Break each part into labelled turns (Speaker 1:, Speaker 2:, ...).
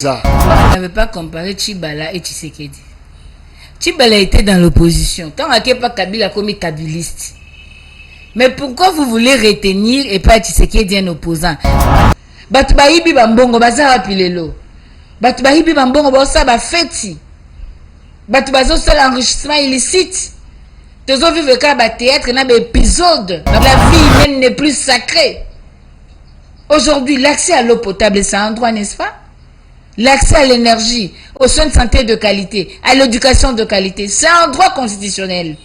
Speaker 1: ça.
Speaker 2: On n'avait pas comparé Tchibala et Tshisekedi. Tchibala était dans l'opposition. Tant qu'il n'y a pas Kabila comme kabiliste. Mais pourquoi vous voulez retenir et pas Tshisekedi un opposant? Batubahibi bambongo bazara pilelo. Batubahibi bambongo bosa ba feti. Batubazo seul enrichissement illicite. Tozo vivre ka ba théâtre na ba épisode. La vie humaine n'est plus sacrée. Aujourd'hui, l'accès à l'eau potable, c'est un droit, n'est-ce pas? L'accès à l'énergie, aux soins de santé de qualité, à l'éducation de qualité, c'est un droit constitutionnel.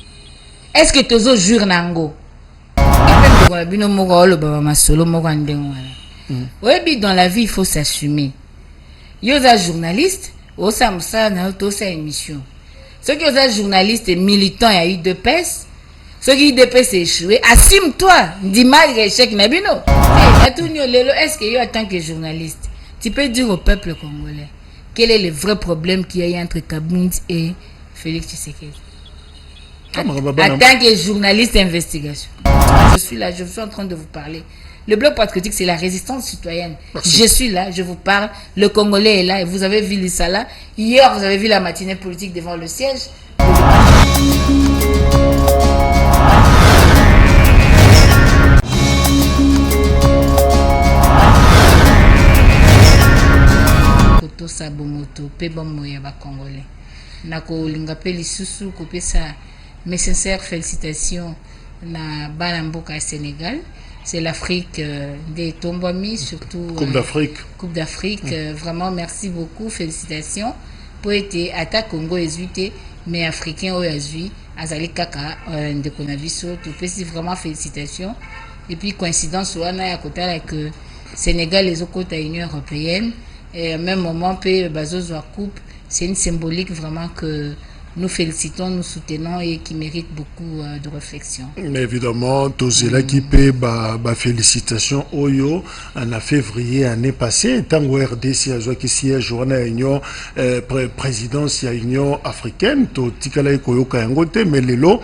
Speaker 2: Est-ce que Tozo jure nango? Oui, dans la vie, il faut s'assumer. Yosa journaliste, osa musa na osa émission. Ceux qui sont journalistes et militants, il y a eu de pèse. Ceux qui dépassent échoué, assume-toi. Dis mal l'échec Nabino. Est-ce que en tant que journaliste, tu peux dire au peuple congolais quel est le vrai problème qu'il y a entre Kabound et Félix Tshisekedi? En tant que journaliste d'investigation, je suis là, je suis en train de vous parler. Le bloc patriotique, c'est la résistance citoyenne. Merci. Je suis là, je vous parle. Le Congolais est là. Et vous avez vu l'Issala. Hier, vous avez vu la matinée politique devant le siège. Sabomoto pe bamoya ba congolais nako linga pe lisusu ko pesa mes sincères félicitations na balamboka Sénégal. C'est l'Afrique des Tombami, surtout Coupe d'Afrique. Vraiment merci beaucoup, félicitations pour être à Congo exuité mais africain au azui azali kaka de konaviso tout petit vraiment félicitations. Et puis coïncidence wana ya kotala que Sénégal les autres à l'Union européenne. Et au même moment, Bazozo coupe, c'est une symbolique vraiment que nous félicitons, nous soutenons et qui mérite beaucoup de réflexion.
Speaker 1: Mais évidemment, tous là qui paient félicitations Oyo en février année passée, tant que RDC a joué qui siège journée à l'Union présidence à l'Union africaine, tout tikala koyo kayangote, mais lelo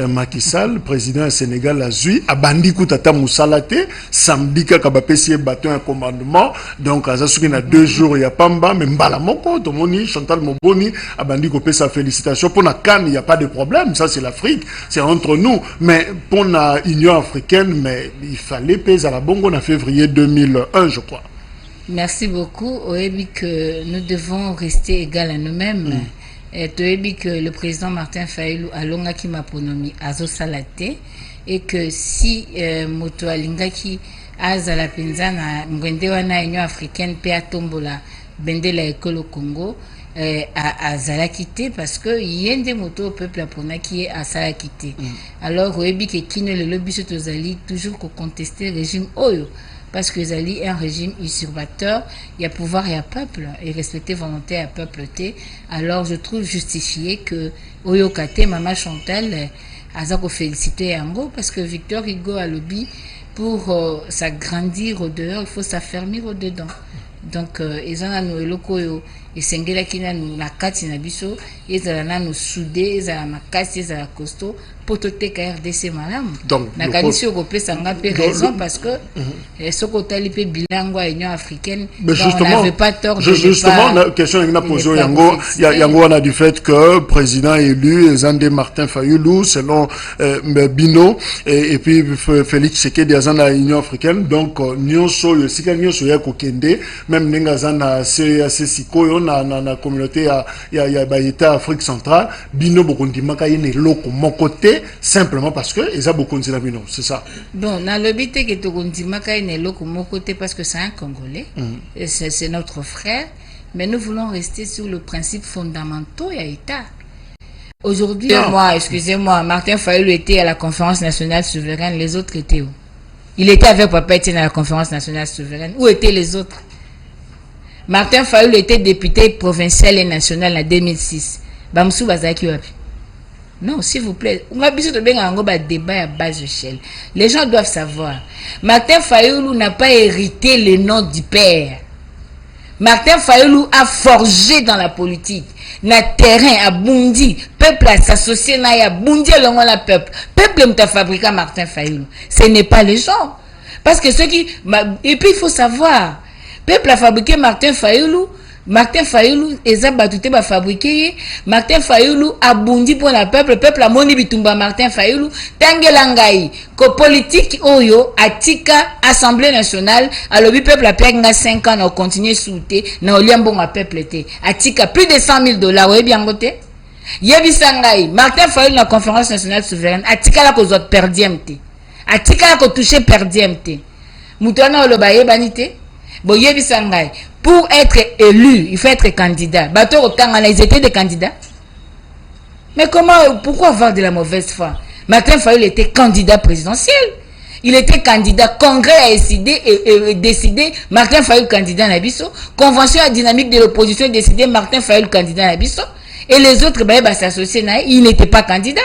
Speaker 1: Macky Sall, président du Sénégal a joué a bandi kutata musalate samedi ka kabapesi bâton un commandement, donc à ça na 2 jours il y a pamba mais mbala moko to moni Chantal Moboni a bandi ko pesa félicitations. Pour la Cannes, il n'y a pas de problème, ça c'est l'Afrique, c'est entre nous. Mais pour la Union africaine, mais il fallait payer à la bongo en février 2001, je crois.
Speaker 2: Merci beaucoup. Oebi que nous devons rester égaux à nous-mêmes. Et Oebi que le président Martin Fayulu a longa qui m'a pronommé Azo Salate et que si Moto Alingaki Aza la Penzana Mwende wana Union africaine pe atombola bendela école au Congo. À Zalakité parce que il y a des motos au peuple japonais qui est à Zalakité. Alors Oebi que qui ne le lobby sur Tozali toujours qu'on contester le régime Oyo parce que Zali est un régime usurpateur, il y a pouvoir et à peuple et respecter volonté à peuple. Alors je trouve justifié que Oyo Kate Mama Chantal Azako féliciter Yango parce que Victor Hugo a lobby pour s'agrandir au dehors, il faut s'affermir au dedans. Donc ils ont un loko et sengela kina na kati na biso ezala na soudé ezala makasi ezala costaud pour te RDC madame.
Speaker 1: Donc
Speaker 2: na kanisi okopesa nga pe raison parce que soko tali pe bilango à Union africaine on n'avait pas tort de
Speaker 1: justement la question est posée yango on a du fait que président élu Zandé Martin Fayulu selon Bino et puis Félix Tshisekedi azana Union africaine donc nyonso yo sika nyonso ya kokende même nenga zana CAC sikoyo na communauté ya État Afrique centrale Bino bokondimaka yene loko mon côté simplement parce que ils a beaucoup de Bino, c'est ça.
Speaker 2: Bon, na lobité que tokondimaka yene loko mon côté parce que c'est un Congolais, c'est notre frère, mais nous voulons rester sur le principe fondamental et État. Aujourd'hui, excusez-moi, Martin Fayulu était à la conférence nationale souveraine, les autres étaient où? Il était avec Papa Etienne à la conférence nationale souveraine. Où étaient les autres? Martin Fayulu était député provincial et national en 2006. Bamsou Bazaki wapi? Non, s'il vous plaît. On va bien un débat à bas échelle. Les gens doivent savoir. Martin Fayulu n'a pas hérité le nom du père. Martin Fayulu a forgé dans la politique. Na terrain à Bundi, peuple à s'associer na ya Bundi longo la peuple. Peuple m'a fabriqué Martin Fayulu. Ce n'est pas les gens. Parce que ceux qui et puis il faut savoir, peuple a fabriqué Martin Fayulu Martin Fayoulou eza batute ba fabriquer Martin Fayoulou abundi pour la peuple a moni bitumba Martin Fayoulou tangela ngai ko politique oyo atika assemblée nationale alobi peuple a perdu 5 ans na continuer souté na oliambo ma peuple té atika plus de $100,000 ouais bien ngoté yebisa ngai Martin Fayoulou na conférence nationale souveraine atika la ko zot perdième té atika la ko toucher perdième té mutana oloba yebani té boyebisa ngai. Pour être élu, il faut être candidat. Bateau autant ils étaient des candidats. Mais pourquoi avoir de la mauvaise foi? Martin Fayoulou était candidat présidentiel. Il était candidat. Congrès a décidé Martin Fayoulou candidat Nabiso. Convention à dynamique de l'opposition a décidé Martin Fayoulou candidat Nabiso. Et les autres, s'associer, il n'était pas candidat.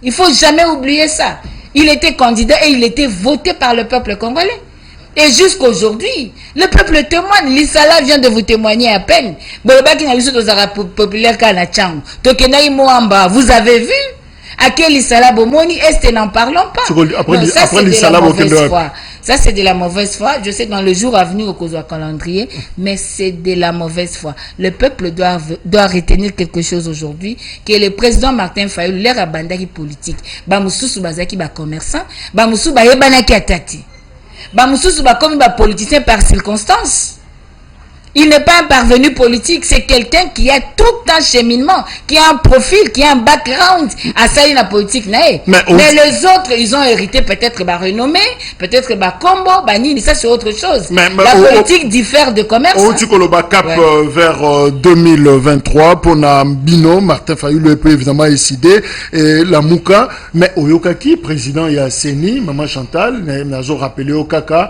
Speaker 2: Il faut jamais oublier ça. Il était candidat et il était voté par le peuple congolais. Et jusqu'aujourd'hui, le peuple témoigne. L'Isala vient de vous témoigner à peine. Vous avez vu à quel Isala Bomoni est-ce n'en parlons pas. Non, ça c'est de la mauvaise foi. Ça c'est de la mauvaise foi. Je sais dans le jour à venir au Kozo calendrier, mais c'est de la mauvaise foi. Le peuple doit retenir quelque chose aujourd'hui, que le président Martin Fayoulou l'air à bandaki politique. Bamususu bazaki ba commerçant, bamusu ba yebanaki atati. Bamususu ba comme ba politicien par circonstance. Il n'est pas un parvenu politique, c'est quelqu'un qui a tout un cheminement, qui a un profil, qui a un background à ça la politique. Mais les autres, ils ont hérité peut-être ba renommée, peut-être ba combo, ba nini, ça c'est autre chose. La politique diffère de commerce.
Speaker 1: Tu as cap vers 2023 pour na bino Martin Fayoulou est évidemment décidé et la Mouka, mais Oyokaki président ya Seni, maman Chantal, nazo rappelé au kaka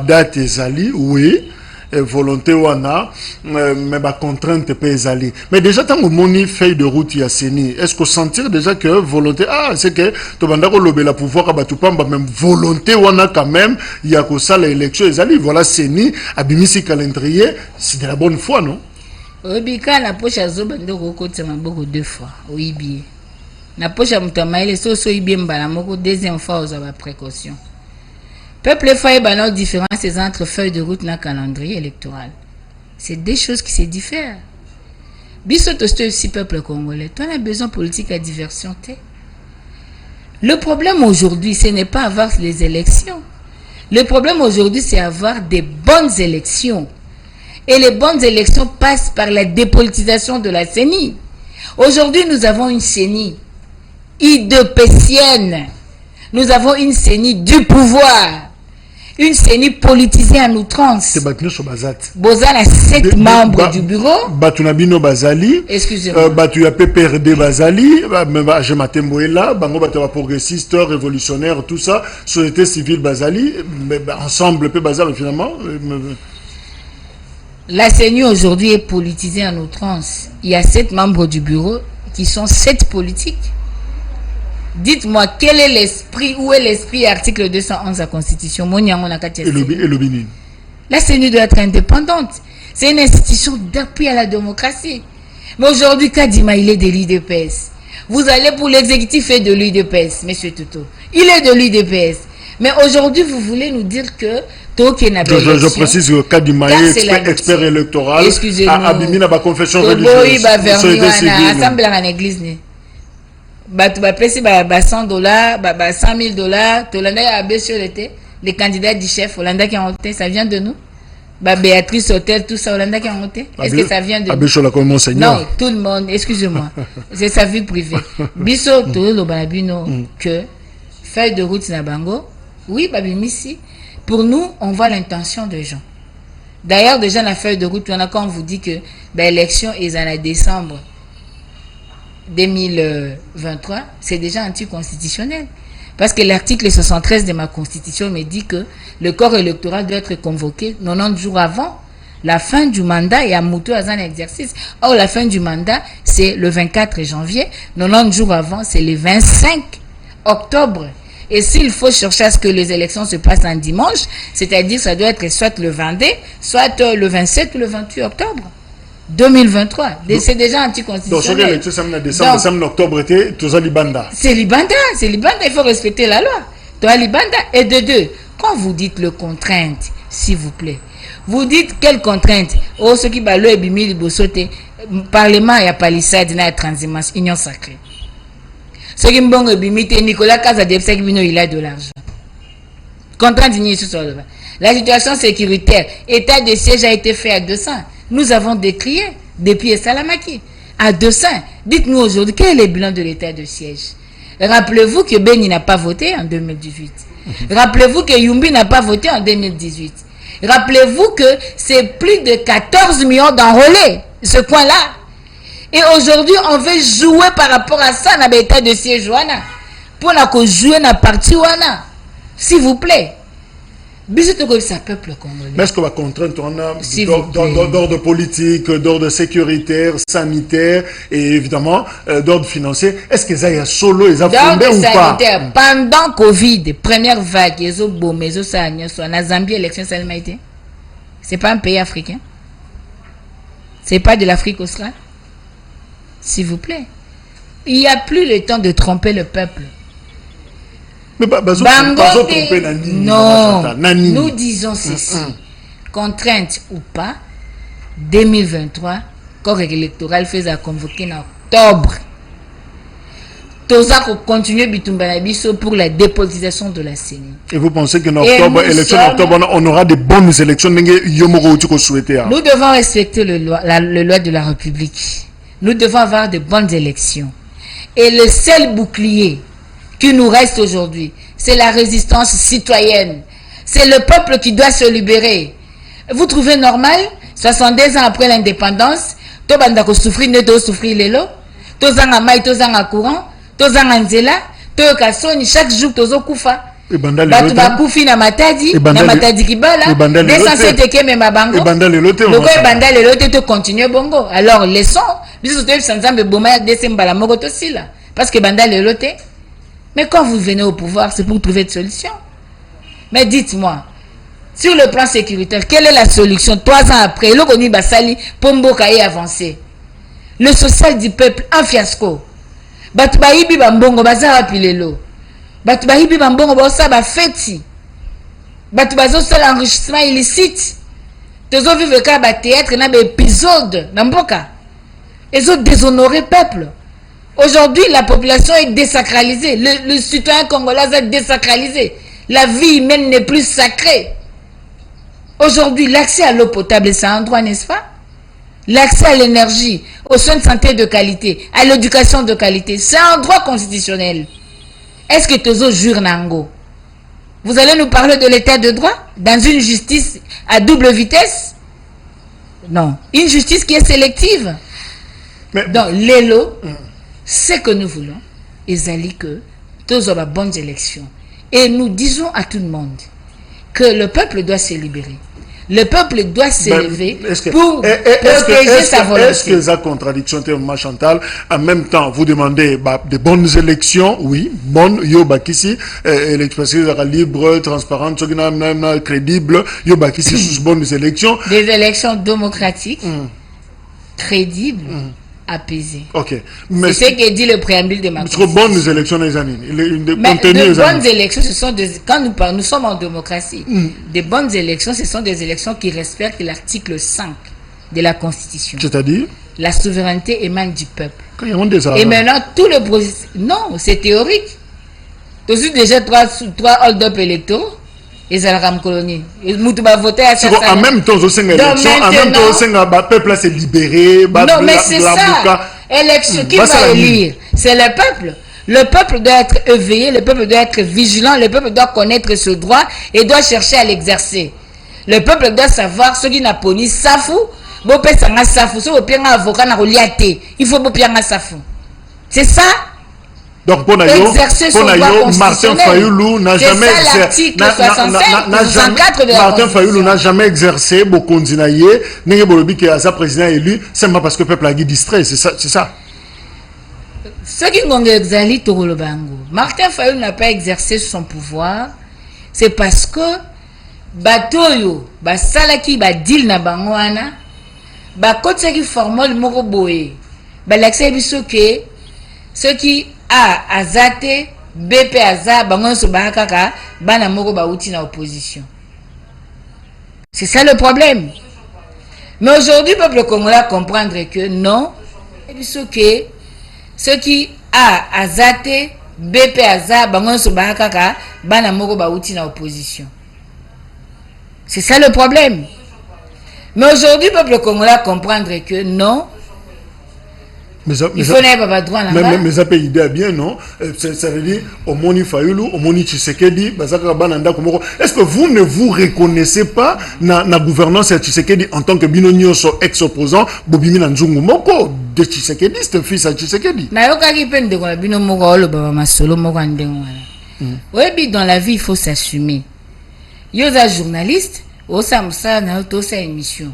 Speaker 1: date ezali, oui. Volonté wana mais ba contrainte peut aller mais déjà tant que moni feuille de route ya Seni est-ce que sentir déjà que volonté c'est que to banda ko lobela pouvoir ba tupamba même volonté wana quand même il y a que ça l'élection ezali voilà Seni abimisi calendrier c'est de la bonne foi non
Speaker 2: obika na poche azoba ndoko ko tsema boko deux fois oyibi na poche mutamaile so ibi mbala moko deuxième fois aux ba précaution. Peuple faille nos différences entre feuilles de route et calendrier électoral. C'est des choses qui se diffèrent. Bissoto aussi peuple congolais. Toi, on a besoin politique à diversion. Le problème aujourd'hui, ce n'est pas avoir les élections. Le problème aujourd'hui, c'est avoir des bonnes élections. Et les bonnes élections passent par la dépolitisation de la CENI. Aujourd'hui, nous avons une CENI idéopécienne. Nous avons une CENI du pouvoir. Une CENI politisée en outrance. Bozan a 7 membres du bureau.
Speaker 1: Batunabino Bazali.
Speaker 2: Excusez-moi.
Speaker 1: Batuya PPRD Bazali. Je m'attends Bango Batawa progressiste, révolutionnaire, tout ça. Société civile Bazali. Ensemble, Bazali finalement.
Speaker 2: La CENI aujourd'hui est politisée en outrance. Il y a 7 membres du bureau qui sont 7 politiques. Dites-moi, quel est l'esprit, où est l'esprit article 211 de la Constitution? La CENI doit être indépendante. C'est une institution d'appui à la démocratie. Mais aujourd'hui, Kadima, il est de l'UDPS. Vous allez pour l'exécutif et de l'UDPS, monsieur Toto. Il est de l'UDPS. Mais aujourd'hui, vous voulez nous dire que
Speaker 1: je précise que Kadima est expert électoral.
Speaker 2: Excusez-moi.
Speaker 1: Abimina, confession religieuse.
Speaker 2: Société civile. Assemblée en église. $100, $100,000, Tolanda a baissé l'été. Les candidats du chef Hollanda qui ont voté, ça vient de nous. Béatrice Hôtel, tout ça, Hollanda qui ont voté. Est-ce que ça vient de nous? Non, tout le monde, excusez-moi. C'est sa vie privée. Biso, Tolo, Banabino, que feuille de route Nabango, oui, Babimisi, pour nous, on voit l'intention des gens. D'ailleurs, déjà, la feuille de route, quand on vous dit que l'élection est en décembre 2023, c'est déjà anticonstitutionnel. Parce que l'article 73 de ma constitution me dit que le corps électoral doit être convoqué 90 jours avant la fin du mandat et à Moutou à un exercice. Or, la fin du mandat, c'est le 24 janvier. 90 jours avant, c'est le 25 octobre. Et s'il faut chercher à ce que les élections se passent un dimanche, c'est-à-dire ça doit être soit le 22, soit le 27 ou le 28 octobre. 2023, c'est déjà anticonstitutionnel.
Speaker 1: Donc, c'est octobre,
Speaker 2: c'est Libanda, il faut respecter la loi. Et de deux, quand vous dites le contrainte, s'il vous plaît, Vous dites quelle contrainte? Oh, ce qui va le bimi libosote, Parlement et à palissade na transhumance, union sacrée. Ce qui mbongo bimite Nicolas Kazadepsa il a de l'argent. Contrainte sur le bas. La situation sécuritaire, état de siège a été fait à 200. Nous avons décrié depuis Salamaki à 200. Dites-nous aujourd'hui quel est le bilan de l'état de siège. Rappelez-vous que Beni n'a pas voté en 2018. Rappelez-vous que Yumbi n'a pas voté en 2018. Rappelez-vous que c'est plus de 14 millions d'enrôlés, ce coin-là. Et aujourd'hui, on veut jouer par rapport à ça dans l'état de siège. Pour jouer dans la partie. S'il vous plaît. C'est un peuple congolais.
Speaker 1: Mais est-ce qu'on va contraindre d'ordre politique, d'ordre sécuritaire, sanitaire et évidemment d'ordre financier? Est-ce que ça y a solo et ça fondé ou pas?
Speaker 2: Pendant Covid, première vague, ils ont bombé, ils ont saigné, en Zambie, élection ça a été. C'est pas un pays africain. C'est pas de l'Afrique australe. S'il vous plaît. Il n'y a plus le temps de tromper le peuple.
Speaker 1: Mais
Speaker 2: non, nous disons ceci. Contrainte ou pas, 2023, corps électoral fait à convoquer en octobre. Tout ça pour continuer pour la dépolitisation de la CENI.
Speaker 1: Et vous pensez qu'en octobre, élection octobre, on aura des bonnes élections? Nous
Speaker 2: devons respecter le loi de la République. Nous devons avoir de bonnes élections. Et le seul bouclier qui nous reste aujourd'hui, c'est la résistance citoyenne. C'est le peuple qui doit se libérer. Vous trouvez normal, 62 ans après l'indépendance, to banda ko souffrir ne to souffrir lelo, to zanga mai, to zanga courant, to zanga nzela, to kasoni chaque jour to zo kufa. Batu bakufi na matadi kibala, descensé teke me mabango. Loko ebanda lelote to continue bongo. Alors laissons, biso to sanzambe boma desembala moko to sila, parce que banda lelote. Mais quand vous venez au pouvoir, c'est pour trouver de solutions. Mais dites-moi, sur le plan sécuritaire, quelle est la solution 3 ans après? Le Koni Basali, Pomboka est avancé. Le social du peuple, un fiasco. Batoubaïbi Bambongo, Bazara Pilelo. Batoubaïbi Bambongo, Bosa Bafeti. Batoubazo seul enrichissement illicite. Tozo vivre ka théâtre, n'a épisode, Namboka. Ils ont déshonoré le peuple. Aujourd'hui, la population est désacralisée. Le citoyen congolais est désacralisé. La vie humaine n'est plus sacrée. Aujourd'hui, l'accès à l'eau potable, c'est un droit, n'est-ce pas? L'accès à l'énergie, aux soins de santé de qualité, à l'éducation de qualité, c'est un droit constitutionnel. Est-ce que Tozo jure Nango? Vous allez nous parler de l'état de droit dans une justice à double vitesse? Non. Une justice qui est sélective. Mais donc, l'élo... Ce que nous voulons, c'est que tous aient de bonnes élections. Et nous disons à tout le monde que le peuple doit se libérer. Le peuple doit s'élever pour protéger sa volonté.
Speaker 1: Est-ce que ça contradiction, Chantal? En même temps, vous demandez de bonnes élections, oui, bonnes, yobakisi, l'élection libre, transparente, crédible, yobakisi sous bonnes élections.
Speaker 2: Des élections démocratiques, crédibles. Apaisé.
Speaker 1: Ok.
Speaker 2: C'est ce que dit le préambule de ma constitution.
Speaker 1: Bonnes élections, les amis.
Speaker 2: De bonnes élections, ce sont quand nous sommes en démocratie. Des bonnes élections, ce sont des élections qui respectent l'article 5 de la Constitution.
Speaker 1: C'est-à-dire?
Speaker 2: La souveraineté émane du peuple.
Speaker 1: Et
Speaker 2: maintenant, tout le processus... Non, c'est théorique. Tu as déjà 3 hold-up électoraux. Et ça la colonie. Moutou voter à chaque
Speaker 1: en même temps, au sein de l'élection, en même temps, au sein de peuple s'est libéré.
Speaker 2: Non, mais c'est ça. Élection, qui va élire? C'est le peuple. Le peuple doit être éveillé, le peuple doit être vigilant, le peuple doit connaître ce droit et doit chercher à l'exercer. Le peuple doit savoir ce qui n'a pas police, safou, bon personne a safou, ce qui n'a avocat n'a relié, il faut bon personne a safou. C'est ça.
Speaker 1: Donc, pour Martin Fayoulou n'a jamais exercé. Martin Fayoulou n'a jamais exercé beaucoup d'inaïe. N'est pas sa président élu, c'est parce que le peuple a été distrait. C'est ça.
Speaker 2: Ce qui ont exalté Toro Bango, Martin Fayoulou n'a pas exercé son pouvoir, c'est parce que Batoyo, Basalaki, Badil na Bangoana, Bakotaki formol Moro Boé, Balaxé Bisoke, ceux qui A azate BP aza bango so bakaka bana moko bauti na opposition. C'est ça le problème. Mais aujourd'hui, le peuple congolais comprendre que non, ceux qui a azate, BP aza, bangon so bakaka, bana moko bauti na opposition. C'est ça le problème. Mais aujourd'hui, le peuple congolais comprendre que non. Il faut n'avoir droit à la
Speaker 1: mais ça peut aider bien, non? Ça veut dire, au Moni Fayoulou, au Moni Tshisekedi, est-ce que vous ne vous reconnaissez pas dans la gouvernance de Tshisekedi en tant que binonioso ex-opposant, Bobimi Nanzungu Moko, de Tshisekedi, c'est un fils à Tshisekedi?
Speaker 2: Oui, dans la vie, il faut s'assumer. Il y a des journalistes, au Samsa, dans sa émission.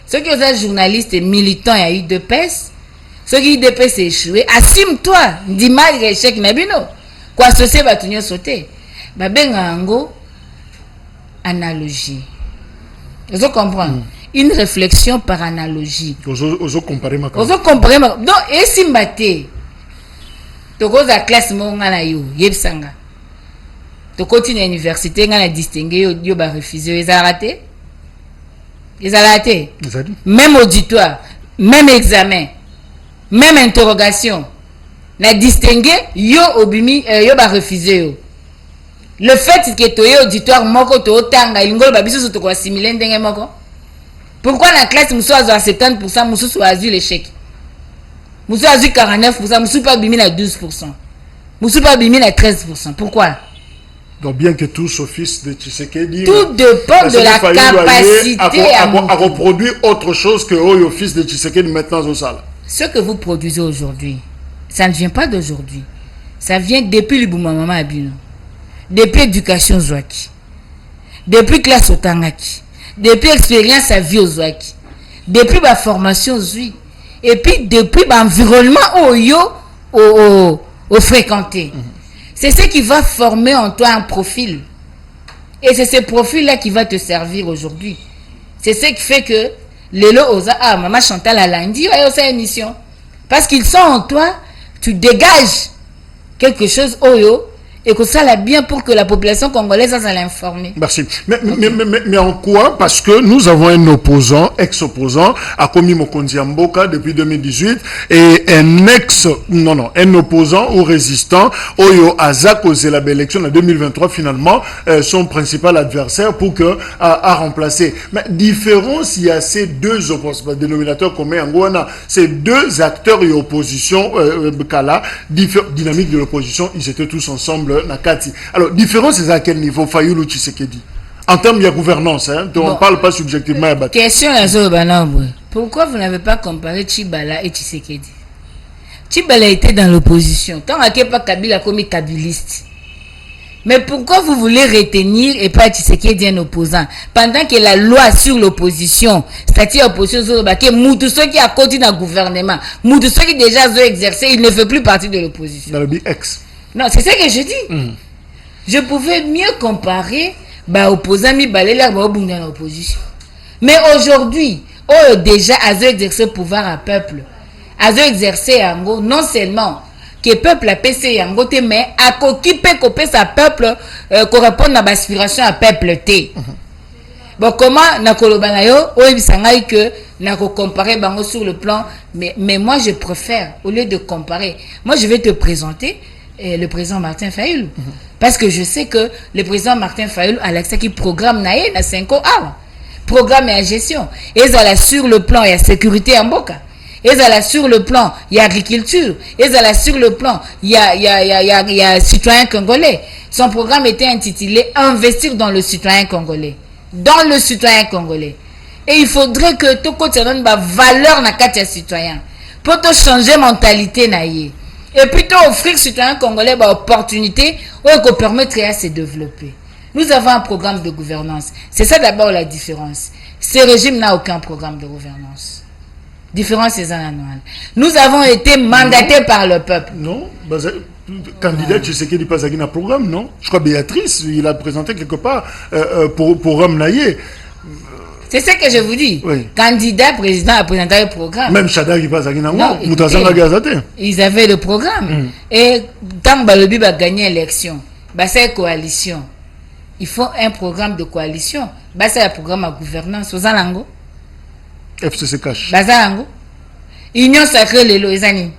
Speaker 2: Ceux qui sont journalistes et militants, il y a eu de pèse. Ceux qui dépassent c'est échoué, assume-toi. Dis mal l'échec nabino. Quoi associer va tenir sauter. Ba benga ango analogie. Vous comprenez? Une réflexion par analogie.
Speaker 1: Vous comparer ma.
Speaker 2: Vous comparer ma. Donc et simbate. To go za classe mo ngana yo yebsanga. To continue université ngana distinguer yo ba refuser les raté. Les a raté. Même auditoire, même examen. Même interrogation. La distinguer, yo obimi, yo ba refuser yo. Le fait que tu es auditoire, moko to tanga, ingol ba biso to ko assimiler ndenge moko. Pourquoi la classe muso a 70%, muso a eu l'échec? Muso a eu 49%, muso pas bimi na 12%. Muso pas bimi na 13%. Pourquoi?
Speaker 1: Donc bien que tout s'office de Tshisekedi,
Speaker 2: tout dépend de la capacité
Speaker 1: à reproduire autre chose que l'office de Tshisekedi maintenant au salle.
Speaker 2: Ce que vous produisez aujourd'hui, ça ne vient pas d'aujourd'hui. Ça vient depuis le Boumamama Abino, depuis l'éducation Zouaki, depuis classe Otangaki, depuis l'expérience à vie au Zouaki, depuis la formation Zoui, et puis depuis l'environnement au fréquenté. C'est ce qui va former en toi un profil. Et c'est ce profil-là qui va te servir aujourd'hui. C'est ce qui fait que Lelo Oza, Maman Chantal a lundi, ouais, c'est émission. Parce qu'ils sont en toi, tu dégages quelque chose, Oyo, et que ça l'a bien pour que la population congolaise soit informée.
Speaker 1: Merci. Mais en quoi? Parce que nous avons un opposant, ex-opposant, à Komi Mokonzi Mboka depuis 2018, et un opposant ou résistant, Oyo Azak Ozela l'élection en 2023, finalement, son principal adversaire pour que, à remplacer. Mais différence, il y a ces deux opposants, dénominateurs communs, Angoana, ces deux acteurs et opposition, Kala, dynamique de l'opposition, ils étaient tous ensemble. Nakati. Alors, différence, c'est à quel niveau Fayoulou Tshisekedi? En termes de gouvernance, hein, on ne parle pas subjectivement.
Speaker 2: Question à Zobanambre. Pourquoi vous n'avez pas comparé Tchibala et Tshisekedi? Tchibala était dans l'opposition. Tant qu'il n'y a pas Kabila comme kabiliste. Mais pourquoi vous voulez retenir et pas Tshisekedi un opposant? Pendant que la loi sur l'opposition, c'est-à-dire l'opposition, que ceux qui a continué dans le gouvernement, ceux qui déjà ont exercé, il ne fait plus partie de l'opposition.
Speaker 1: Dans le BX.
Speaker 2: Non, c'est ce que je dis. Je pouvais mieux comparer opposants mi balela dans l'opposition. Mais aujourd'hui, déjà a exercé pouvoir à peuple. A exercé yango non seulement que peuple a PC yango te, mais a occupé sa peuple correspond à l'aspiration à peuple te. Bon, comment na kolobana yo oyebisangai que na ko comparer bango sur le plan, mais moi je préfère, au lieu de comparer, moi je vais te présenter le président Martin Fayoulou. Parce que je sais que le président Martin Fayoulou a l'accès qui programme naé na 5 ans. Programme et la gestion. Et ça sur le plan, il y a sécurité en Boka. Et ça sur le plan, il y a agriculture. Et ça sur le plan, il y a citoyen congolais. Son programme était intitulé Investir dans le citoyen congolais. Dans le citoyen congolais. Et il faudrait que tout côté donne ma valeur na katia citoyen. Pour te changer mentalité naé. Et plutôt offrir aux citoyens congolais l'opportunité qui permettrait à se développer. Nous avons un programme de gouvernance. C'est ça d'abord la différence. Ce régime n'a aucun programme de gouvernance. Différence, c'est ça. Nous avons été mandatés par le peuple.
Speaker 1: Non, candidat, tu sais qu'il n'y a pas un programme, non? Je crois Béatrice, il a présenté quelque part pour Ramnaye.
Speaker 2: C'est ce que je vous dis. Oui. Candidat, président a présenté le programme.
Speaker 1: Même Chada qui passe à Guinango,
Speaker 2: ils avaient le programme. Et tant que Balobi va gagner l'élection, c'est coalition. il faut un programme de coalition. C'est un programme de gouvernance. Aux Alango.
Speaker 1: FCC cash.
Speaker 2: Bazalango. Union sacrée, Lelo, Ezanini.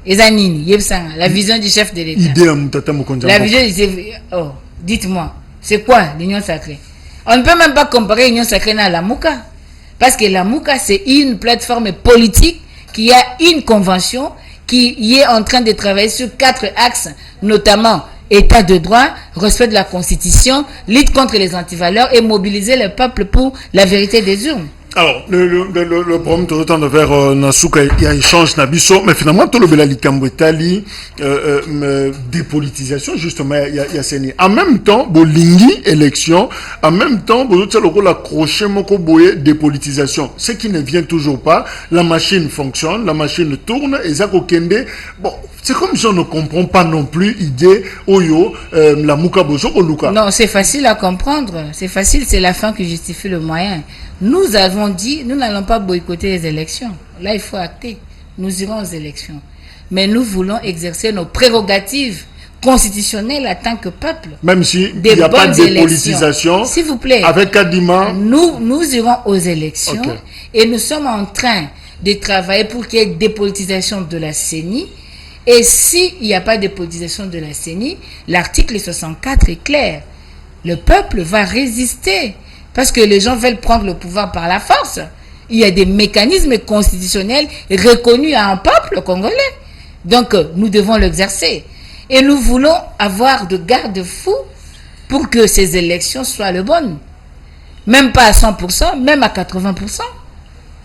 Speaker 2: Ezanini, la vision du chef de l'État. La vision du... Oh, dites-moi, c'est quoi l'Union sacrée? On ne peut même pas comparer l'Union sacrée à la Mouka. Parce que la Mouka, c'est une plateforme politique qui a une convention qui est en train de travailler sur 4 axes, notamment État de droit, respect de la Constitution, lutte contre les antivaleurs et mobiliser le peuple pour la vérité des urnes.
Speaker 1: Alors, le problème tout le temps de vers Nasuka, il y a un échange Nabiso, mais finalement, tout le Belali Kambwetali, dépolitisation, justement, il y a Séni. En même temps, Bolingi, élection, en même temps, la crochet Moko Boye, dépolitisation. Ce qui ne vient toujours pas, la machine fonctionne, la machine tourne, et Zako Kende, bon, c'est comme si on ne comprend pas non plus l'idée, Oyo, la Mouka Bozo, Luka.
Speaker 2: Non, c'est facile à comprendre. C'est facile, c'est la fin qui justifie le moyen. Nous avons dit, nous n'allons pas boycotter les élections. Là, il faut acter. Nous irons aux élections. Mais nous voulons exercer nos prérogatives constitutionnelles en tant que peuple.
Speaker 1: Même s'il n'y a pas de dépolitisation.
Speaker 2: S'il vous plaît.
Speaker 1: Avec Kadima.
Speaker 2: Nous irons aux élections.
Speaker 1: Okay.
Speaker 2: Et nous sommes en train de travailler pour qu'il y ait dépolitisation de la CENI. Et s'il n'y a pas de dépolitisation de la CENI, l'article 64 est clair. Le peuple va résister. Parce que les gens veulent prendre le pouvoir par la force. Il y a des mécanismes constitutionnels reconnus à un peuple congolais. Donc, nous devons l'exercer. Et nous voulons avoir de garde-fous pour que ces élections soient les bonnes. Même pas à 100%, même à 80%.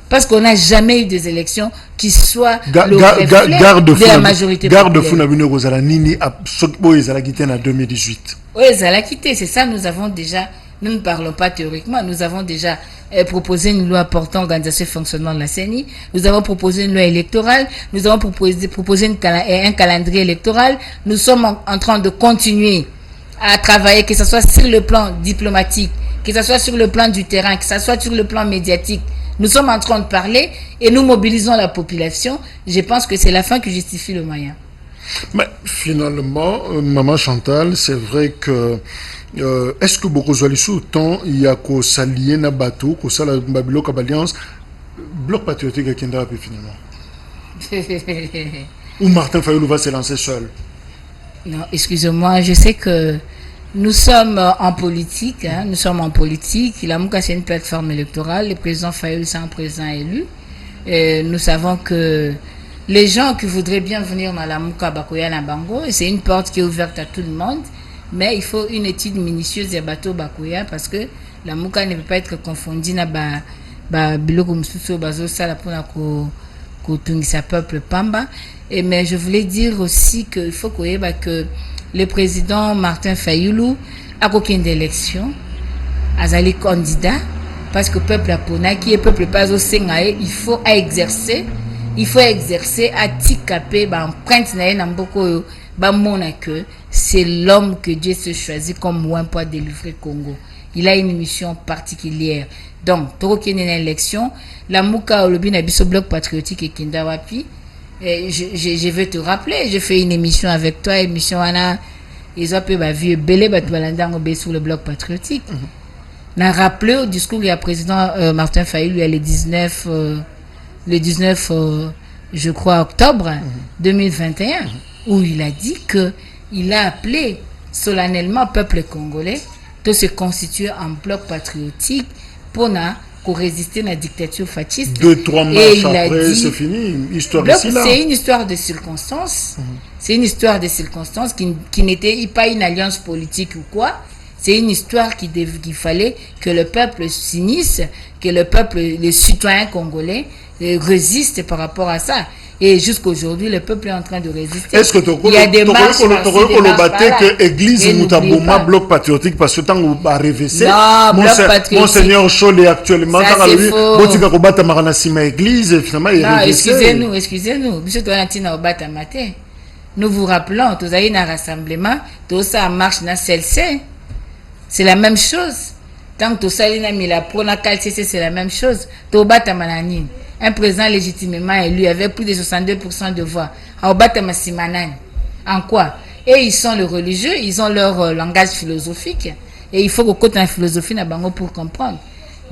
Speaker 2: Parce qu'on n'a jamais eu des élections qui soient le reflet de la majorité populaire.
Speaker 1: Garde-fou n'a venu aux Alanini à quitté en 2018.
Speaker 2: Oui, ça l'a quitté. C'est ça, nous avons déjà... Nous ne parlons pas théoriquement. Nous avons déjà proposé une loi portant organisation et fonctionnement de la CENI. Nous avons proposé une loi électorale. Nous avons proposé un calendrier électoral. Nous sommes en train de continuer à travailler, que ce soit sur le plan diplomatique, que ce soit sur le plan du terrain, que ce soit sur le plan médiatique. Nous sommes en train de parler et nous mobilisons la population. Je pense que c'est la fin qui justifie le moyen.
Speaker 1: Mais finalement, Maman Chantal, c'est vrai que est-ce que beaucoup de temps il y a qu'au s'allier na bateau, qu'au s'allier na bloc alliance, bloc patriotique à Kendra finalement. Ou Martin Fayoulou va se lancer seul.
Speaker 2: Non, excusez-moi, je sais que nous sommes en politique, hein, nous sommes en politique. La Mouka, c'est une plateforme électorale. Le président Fayoulou, c'est un président élu. Et nous savons que les gens qui voudraient bien venir dans la Mouka Bakoya Nabango, c'est une porte qui est ouverte à tout le monde. Mais il faut une étude minutieuse des bateaux Bakoya parce que la Mouka ne peut pas être confondue na biloko mususu bazo sala pona ko tungisa peuple pamba. Et mais je voulais dire aussi qu'il faut que le président Martin Fayoulou a aucune élection, azali candidat parce que peuple apona qui est peuple pas au sengae, il faut exercer à tikapé ba empreinte na na mboko ba mona que c'est l'homme que Dieu se choisit comme moyen pour délivrer Congo. Il a une mission particulière. Donc, toro qui est une élection, la Mouka Olobi na biso bloc patriotique et Kindawapi. Je vais te rappeler, je fais une émission avec toi, émission Anna, ils ont pu vieux belé batbalandango sur le bloc patriotique. N'a rappelé au discours du président Martin Fayoulou le 19 je crois octobre 2021 où il a dit que il a appelé solennellement peuple congolais de se constituer en bloc patriotique pour résister à la dictature fasciste.
Speaker 1: 2-3 mois après, c'est fini.
Speaker 2: C'est une histoire de circonstances. C'est une histoire de circonstances qui n'était pas une alliance politique ou quoi. C'est une histoire qu'il fallait que le peuple s'unisse, que le peuple, les citoyens congolais résistent par rapport à ça. Et jusqu'aujourd'hui, le peuple est en train de résister.
Speaker 1: Est-ce que
Speaker 2: il y a des marches
Speaker 1: que l'église Moutabouma bloc patriotique parce que tant qu'on va réverser Monseigneur Cholé actuellement
Speaker 2: ça c'est faux.
Speaker 1: Église finalement il
Speaker 2: est excusez-nous monsieur Tonatina Obata Maté, nous vous rappelons tous avez un rassemblement tout ça marche na CLC, c'est la même chose. Tant que tout ça il a mis la pro na CLC, c'est la même chose. Tobata Mananine, un président légitimement élu avec plus de 62% de voix. En quoi? Et ils sont les religieux, ils ont leur langage philosophique. Et il faut que côté la philosophie na bango pour comprendre.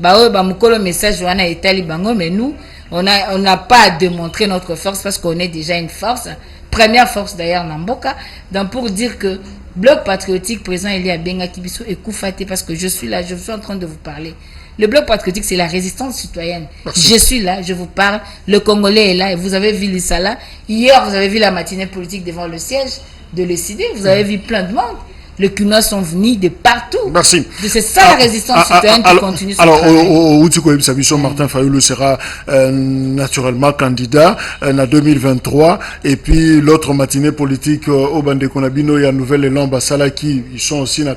Speaker 2: Le message wana etali bango, mais nous, on n'a pas à démontrer notre force parce qu'on est déjà une force. Première force d'ailleurs Namboka. Donc pour dire que Bloc patriotique, président Elia Benga Kibiso et Koufate, parce que je suis là, je suis en train de vous parler. Le Bloc patriotique, c'est la résistance citoyenne. Merci. Je suis là, je vous parle. Le Congolais est là. Et vous avez vu Lissala. Hier, vous avez vu la matinée politique devant le siège de l'ECD. Vous avez vu plein de monde. Les Cunois sont venus de partout.
Speaker 1: Merci.
Speaker 2: C'est ça la résistance citoyenne qui continue son travail.
Speaker 1: Alors, Martin Fayulu sera naturellement candidat en 2023. Et puis, l'autre matinée politique, au Bande Konabino, il y a Nouvelle Élan Basalaki. Ils sont aussi dans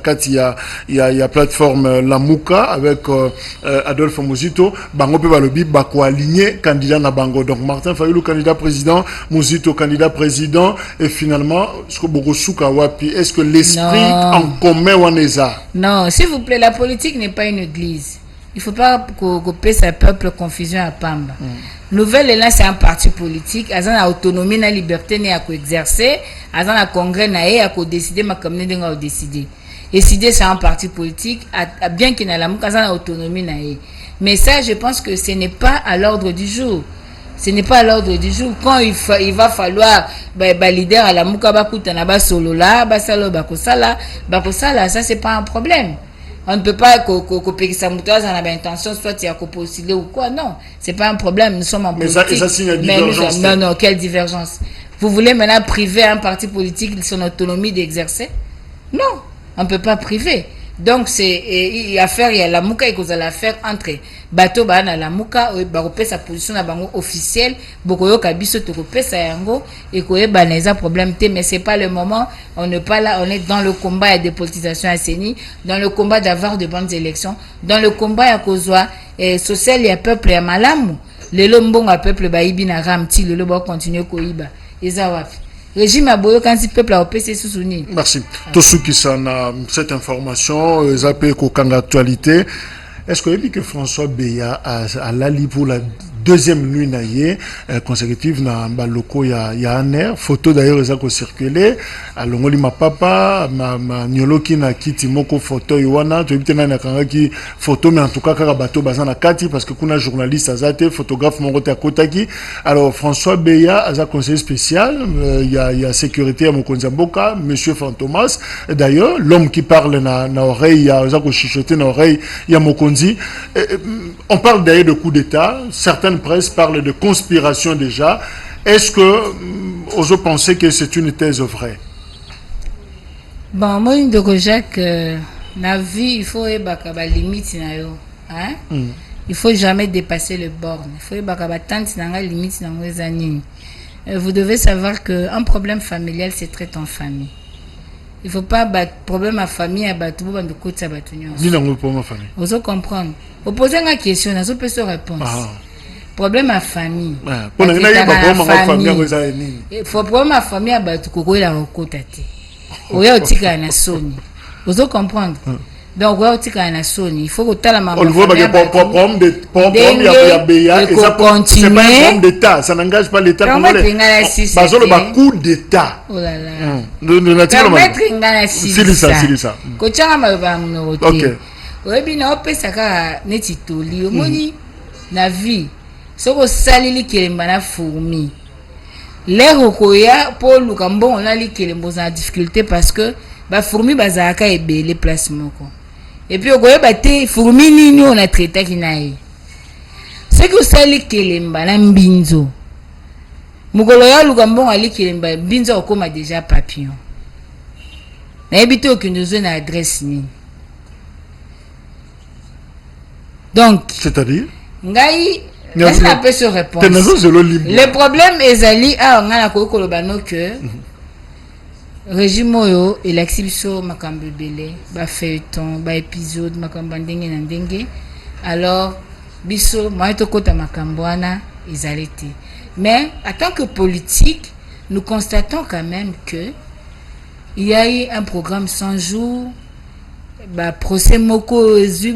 Speaker 1: il y a plateforme Lamouka avec Adolphe Mouzito. Bango pe balobi bako aligné candidat na bango. Donc, Martin Fayulu, candidat président, Mouzito, candidat président. Et finalement, est-ce que l'esprit en commun waneza?
Speaker 2: Non, s'il vous plaît, la politique n'est pas une église. Il ne faut pas couper sa peuple confusion à Pamba. Nouvelle Élan, c'est un parti politique. Ils ont l'autonomie, la liberté à exercer. Ils ont le congrès à décider, ma communauté à décider. Et c'est un parti politique, bien qu'il ait l'autonomie. Mais ça, je pense que ce n'est pas à l'ordre du jour. Ce n'est pas à l'ordre du jour. Quand il va falloir leader à la mouka bakutana ba solo là, basalo bakosala, ça c'est pas un problème. On ne peut pas copier sa moutoise en avait intention soit il y a postuler ou quoi, non, c'est pas un problème, nous sommes en politique.
Speaker 1: Mais ça signe divergence.
Speaker 2: Non, quelle divergence? Vous voulez maintenant priver un parti politique de son autonomie d'exercer? Non, on ne peut pas priver. Donc c'est affaire, il y a la mouka et qu'on a l'affaire entre bateau bana la mouka et sa position na bango officielle bokoyo kabiso to sa yango et koye baneza problème té, mais c'est pas le moment. On n'est pas là, on est dans le combat à dépolitisation à Séni, dans le combat d'avoir de bonnes élections, dans le combat à kozwa social et peuple ya malamu le lombongo à peuple baibi na ramti le lobo continuer koiba ezawafi régime à Boyo quand le peuple a opéré ses sous-unis.
Speaker 1: Merci. Tout ce qui s'en a cette information, zappé qu'aucune actualité. Est-ce que François Beya a l'ali pour la deuxième nuit naïe consécutive na baloko ya un air photo d'ailleurs ils ont circulé alongoli ma papa ma nyoloki na kiti moko photo yowana to bitena na kanga ki photo mais en tout cas kaka bato bazana kati parce que kuna journaliste azate photographe moko te akotaki. Alors François Beya a conseiller spécial il y a sécurité à Mokonzi Mboka monsieur Fantomas d'ailleurs l'homme qui parle na oreille ya za ko chichoter na oreille ya Mokonzi. On parle d'ailleurs de coup d'état, certaines presse parle de conspiration déjà. Est-ce que vous pensez que c'est une thèse vraie?
Speaker 2: Bon, moi, de Jacques, la vie, il faut la limite. Il faut jamais dépasser le borne. Il faut la limite. Vous devez savoir qu'un problème familial se traite en famille. Il ne faut pas problème à famille à battre de côté à battre. Vous comprenez? Vous posez une question, vous avez une réponse. Problème à famille.
Speaker 1: Pour
Speaker 2: problème à famille à battre koko la okota te. Oya otika na soni. Vous comprendre? Donc oya otika na soni, il faut que tu la maman.
Speaker 1: On voit que problème de c'est pas un problème d'état, ça n'engage pas l'état congolais. Parce le coup d'état.
Speaker 2: Oh là là. Permettre ngana si ça. Ko tshanga maloba mnote. OK. Oyebi na opesa ka neti toli omoni na vie. Soko salili kelemba na fourmi. Lero koya pour lukambo on a li kelembo en difficulté parce que ba fourmi bazaka ebele place moko. Et puis okoye bate fourmi nini on a traité kinaye. C'est que sali kelemba na mbinzo. Mukolo ya lukambo ali kelemba mbinzo okoma déjà papillon. Na ebité aucune zone adresse ni. Donc
Speaker 1: c'est-à-dire
Speaker 2: ngai est-ce qu'on peut se répondre? Le problème est ali on a la kolobano que régime oyo et l'exhibition makambo belé ba feuilleton ba épisode makambo ndenge na ndenge alors biso maito kota makambo wana ezalete. Mais en tant que politique nous constatons quand même que il y a eu un programme 100 jours procès moko ezu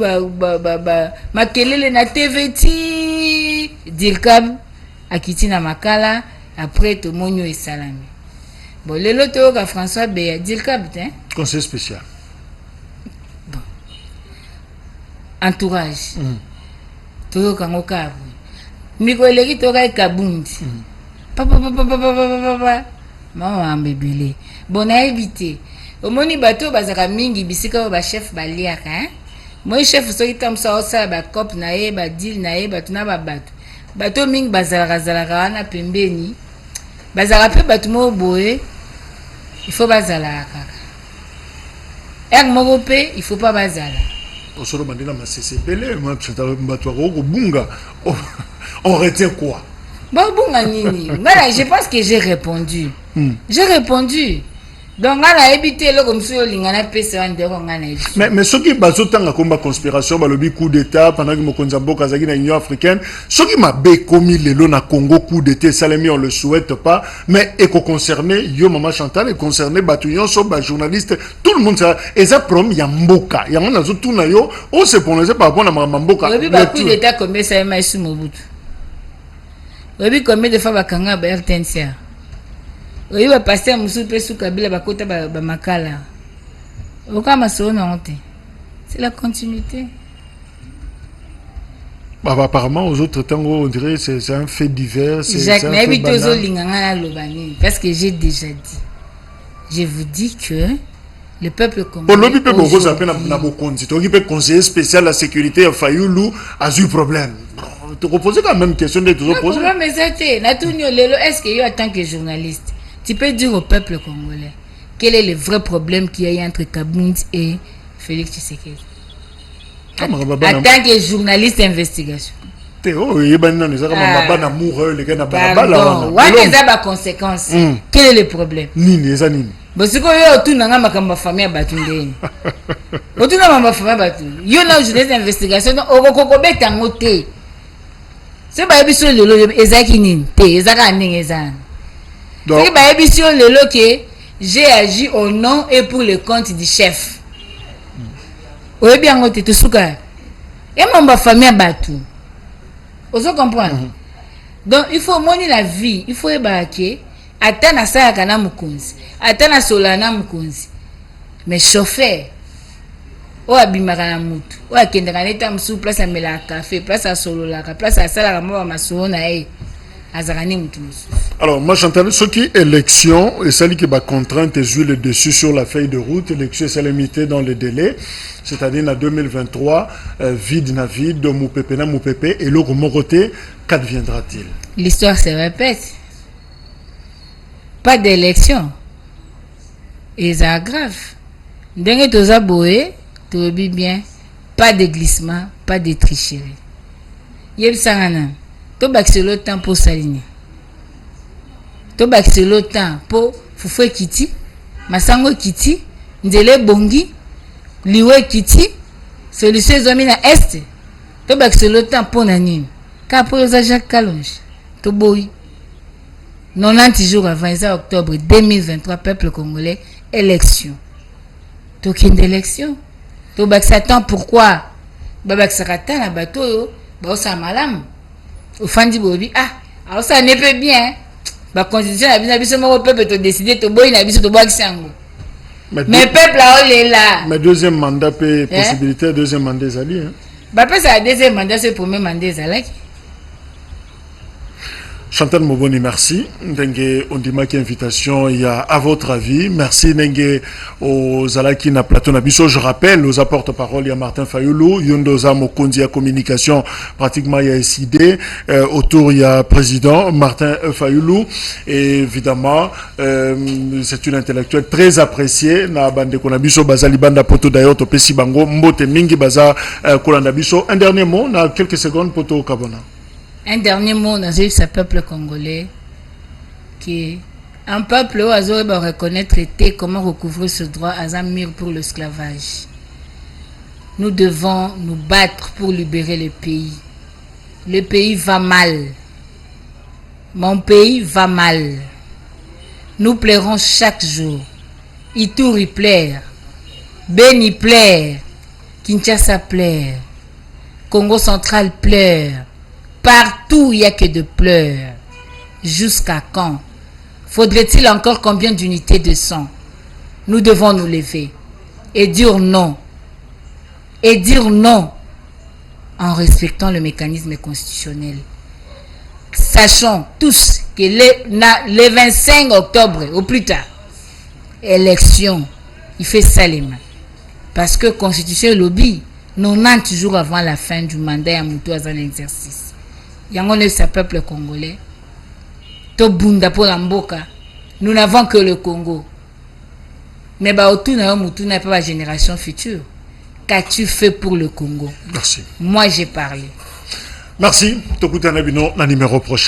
Speaker 2: makelele na TVT Dirkab akiti na makala après to monyo esalami. Bon, le loto ka François Béa, dit le capitaine.
Speaker 1: Conseil spécial.
Speaker 2: Bon. Entourage. Todo kango kabu. Miko eleki toka ikabundi. Papa. Maman ambebele. Bon a évité. Au moni bateau bazaka mingi bisika ba chef baliaka hein. Moi chef soki tamsa osa ba cop na ye ba deal na ye batuna ba bato. Bateau mingi bazalaka wana pembeni. Bazala pe bato mo boye. Il faut bazala kaka. Er moko pe il faut pas bazala.
Speaker 1: Osoro bandina masese belé moi bato ko bunga. On retient quoi?
Speaker 2: Bon bunga nini. Voilà, je pense que j'ai répondu. J'ai répondu. Donc, on a évité le comme si on a personne de
Speaker 1: mais ce qui baso tanga comme conspiration, le coup d'état pendant que Mokonzambo Kazaki na Union africaine, ce qui m'a bécomi le na Congo coup d'état, Salemi on le souhaite pas, mais éco concerné, yo maman Chantal est concerné, batouillon, so ba journaliste, tout le monde ça, et ça prom ya mboka, ya on a tout na yo, on se prononce par rapport à mboka.
Speaker 2: Le coup d'état combien ça m'a sous Mobutu. Le combien de fois bakanga ba RTNC. Oui, va passer à Moussoupe sous Kabila Bakota Bamakala. Aucun maçon honte. C'est la continuité.
Speaker 1: Bah, apparemment, aux autres temps, on dirait que c'est un fait divers.
Speaker 2: Jacques, mais parce que j'ai déjà dit. Je vous dis que le peuple congolais.
Speaker 1: Pour le conseiller spécial à la sécurité à Fayoulou a eu problème. Tu reposes quand même question de toujours poser.
Speaker 2: Non, mais c'était. Est-ce qu'il y a en tant que journaliste? Tu peux dire au peuple congolais quel est le vrai problème qu'il y a entre Kabound et Félix Tshisekedi en tant que journaliste d'investigation.
Speaker 1: Pardon,
Speaker 2: conséquence. Quel est le problème? Parce que tout n'a pas ma famille à Batundé. Tout n'a pas famille à Batundé. Il y a une journaliste d'investigation. On va commettre un mot. C'est pas émission de l'eau. Ezakinin. Ezakanin. Ezan. J'ai agi au nom et pour le compte du chef. Oui, bien, on tout souka. Et ma famille a battu. Vous comprenez? Donc, il faut monter la vie. Il faut ébarquer. Attendre à ça, à Kana Mukunzi. Attendre à Solana Mukunzi. Mais chauffeur. Ou à Bimarana Moutou. Ou à Kendranet, Msou, place à Mela Café, place à Sololaka, place à Salaramo, à Massouna.
Speaker 1: Alors, moi, j'entends ce qui est élection, et celle qui va contrainte et jouer le dessus sur la feuille de route, l'élection est limitée dans le délai, c'est-à-dire en 2023, vide na vide, Moupepe na Moupepe, et l'autre, mon côté, qu'adviendra-t-il?
Speaker 2: L'histoire se répète. Pas d'élection. Et ça grave. Dengue toza boé, tu bien, pas de glissement, pas de tricherie. Yeb sangana. To baxer le temps pour s'aligner. To baxer le temps pour Foufoué Kiti, Masango Kiti, Ndele Bongi, Liwe Kiti, celui-ci zomi na Est. To baxer le temps pour Nanine. Car pour les Jacques Kalonge, to boy. 90 jours avant, octobre 2023, peuple congolais, élection. To kin d'élection. To baxer temps pourquoi? Babak Saratan na bateau, ba osa malam. Au Fandi Bobi, alors ça n'est pas bien. La constitution a bien mon peuple de décider de boire une de boire sango. Mais peuple là, on est là.
Speaker 1: Mais deuxième mandat, possibilité, deuxième mandat, des alliés.
Speaker 2: Bah, pas ça, deuxième mandat, c'est le premier mandat, des alliés.
Speaker 1: Chantal Moboni, merci. Dengue, on dit ma invitation, il y a à votre avis. Merci Dengue aux Alaki na plateau Nabiso. Je rappelle aux apporte-parole, il y a Martin Fayoulou, Yondoza Mokondia Communication, pratiquement il y a SID. Autour, il y a président Martin Fayoulou. Et évidemment, c'est une intellectuelle très appréciée. Na bande Konabiso, Bazali Banda Poto d'ailleurs, Topesi Bango, Mbote Mingi Baza Kolandabiso. Un dernier mot, on a quelques secondes, Poto Kabona.
Speaker 2: Un dernier mot dans ce peuple congolais qui est un peuple où Azo va reconnaître comment recouvrir ce droit à un mur pour l'esclavage. Nous devons nous battre pour libérer le pays. Le pays va mal. Mon pays va mal. Nous pleurons chaque jour. Ituri pleure. Beni pleure. Kinshasa pleure. Congo central pleure. Partout, il n'y a que de pleurs. Jusqu'à quand? Faudrait-il encore combien d'unités de sang? Nous devons nous lever et dire non. Et dire non en respectant le mécanisme constitutionnel. Sachons tous que le 25 octobre, au plus tard, élection, il fait ça les mains. Parce que constitution lobby, 90 jours avant la fin du mandat à Moutou dans l'exercice. Yangon est ce peuple congolais. Tobunda pour Mboka. Nous n'avons que le Congo. Mais Moutou n'a pas la génération future. Qu'as-tu fait pour le Congo?
Speaker 1: Merci.
Speaker 2: Moi, j'ai parlé.
Speaker 1: Merci. Tokuta Nabino, la numéro prochain.